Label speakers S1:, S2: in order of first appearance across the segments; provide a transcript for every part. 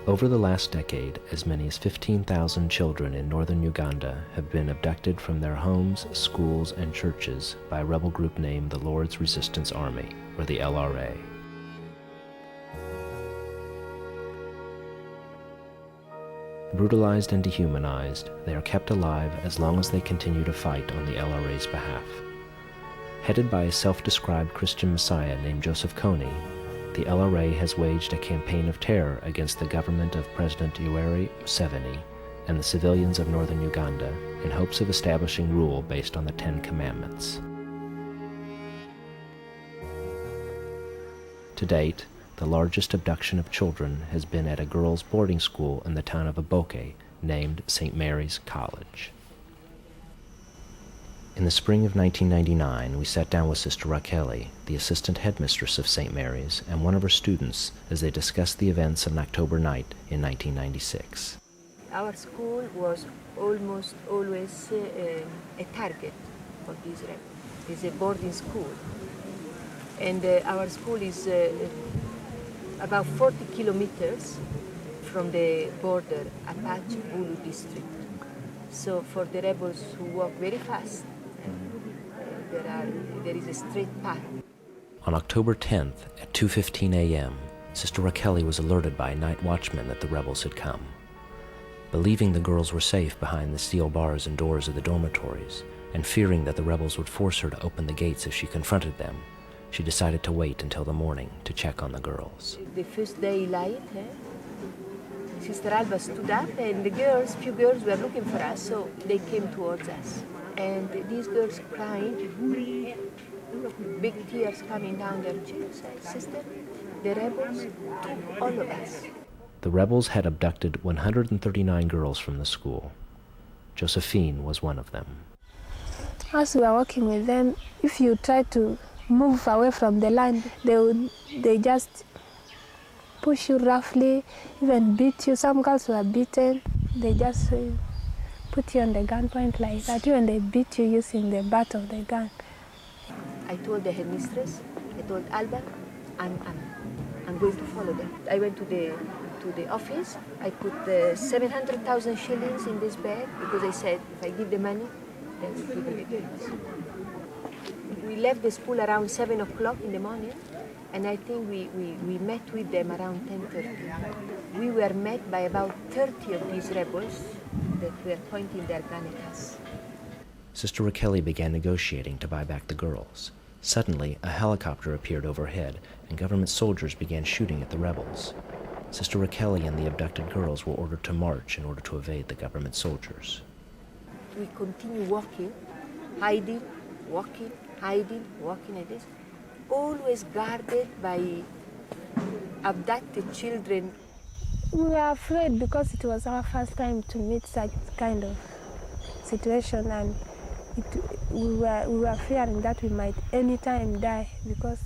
S1: Over the last decade, as many as 15,000 children in northern Uganda have been abducted from their homes, schools, and churches by a rebel group named the Lord's Resistance Army, or the LRA. Brutalized and dehumanized, they are kept alive as long as they continue to fight on the LRA's behalf. Headed by a self-described Christian messiah named Joseph Kony, the LRA has waged a campaign of terror against the government of President Yoweri Museveni and the civilians of northern Uganda in hopes of establishing rule based on the Ten Commandments. To date, the largest abduction of children has been at a girls' boarding school in the town of Aboke named St. Mary's College. In the spring of 1999, we sat down with Sister Rachele, the assistant headmistress of St. Mary's, and one of her students as they discussed the events of an October night in 1996.
S2: Our school was almost always a target for these rebels. It's a boarding school. And our school is about 40 kilometers from the border, Apache Bulu district. So for the rebels who walk very fast, there is a straight path.
S1: On October 10th at 2:15 a.m., Sister Rachele was alerted by a night watchman that the rebels had come. Believing the girls were safe behind the steel bars and doors of the dormitories, and fearing that the rebels would force her to open the gates if she confronted them, she decided to wait until the morning to check on the girls.
S2: The first daylight, Sister Alba stood up and few girls were looking for us, so they came towards us. And these girls crying, big tears coming down their cheeks. Sister, the rebels took all of us.
S1: The rebels had abducted 139 girls from the school. Josephine was one of them.
S3: As we were working with them, if you try to move away from the line, they just push you roughly, even beat you. Some girls were beaten. They just put you on the gunpoint like that. Even they beat you using the butt of the gun.
S2: I told the headmistress, I told Alba, I'm going to follow them. I went to the office. I put 700,000 shillings in this bag because I said if I give the money, they will give me the girls. We left the school around 7 o'clock in the morning, and I think we met with them around 10:30. We were met by about 30 of these rebels that were pointing their gun at us.
S1: Sister Rachele began negotiating to buy back the girls. Suddenly, a helicopter appeared overhead, and government soldiers began shooting at the rebels. Sister Rachele and the abducted girls were ordered to march in order to evade the government soldiers.
S2: We continue walking, hiding, walking, hiding, walking like this, always guarded by abducted children.
S3: We were afraid because it was our first time to meet such kind of situation, and we were fearing that we might anytime die because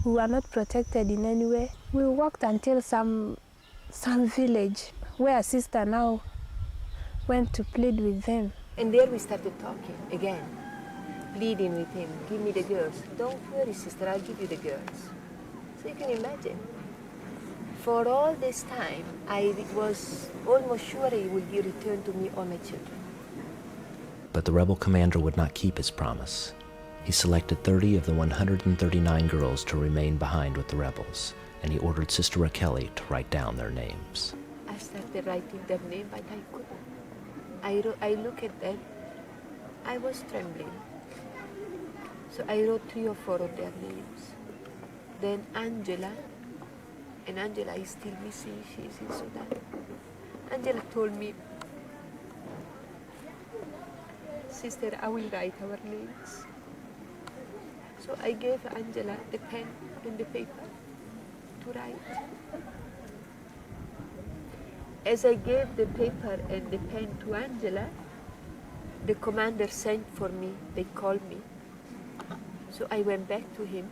S3: we were not protected in any way. We walked until some village where a sister now went to plead with them.
S2: And there we started talking again, pleading with him, give me the girls. Don't worry, sister, I'll give you the girls. So you can imagine. For all this time, I was almost sure he would be returned to me all my children.
S1: But the rebel commander would not keep his promise. He selected 30 of the 139 girls to remain behind with the rebels, and he ordered Sister Rachele to write down their names.
S2: I started writing their name, but I couldn't. I look at them, I was trembling. So I wrote 3 or 4 of their names. Then Angela, and Angela is still missing, she's in Sudan. Angela told me, sister, I will write our names. So I gave Angela the pen and the paper to write. As I gave the paper and the pen to Angela, the commander sent for me, they called me. So I went back to him,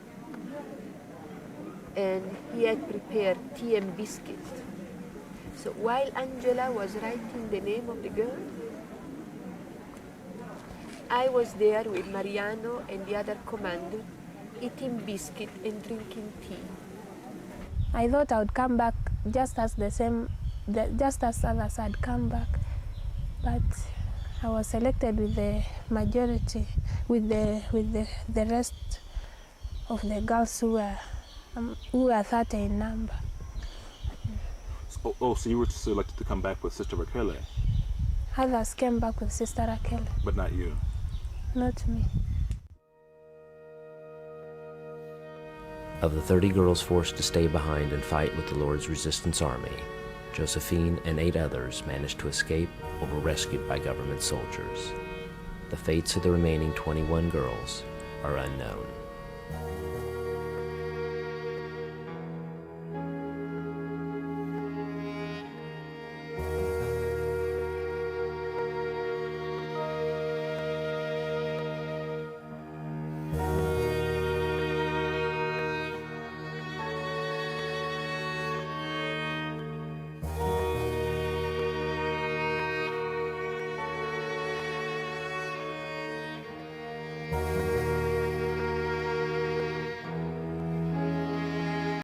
S2: and he had prepared tea and biscuit. So while Angela was writing the name of the girl, I was there with Mariano and the other commander, eating biscuit and drinking tea.
S3: I thought I would come back just as the same just as others had come back. But I was selected with the majority, with the rest of the girls who were 30 in number.
S4: So you were selected to come back with Sister Rachele?
S3: Others came back with Sister Rachele.
S4: But not you?
S3: Not me.
S1: Of the 30 girls forced to stay behind and fight with the Lord's resistance army, Josephine and 8 others managed to escape or were rescued by government soldiers. The fates of the remaining 21 girls are unknown.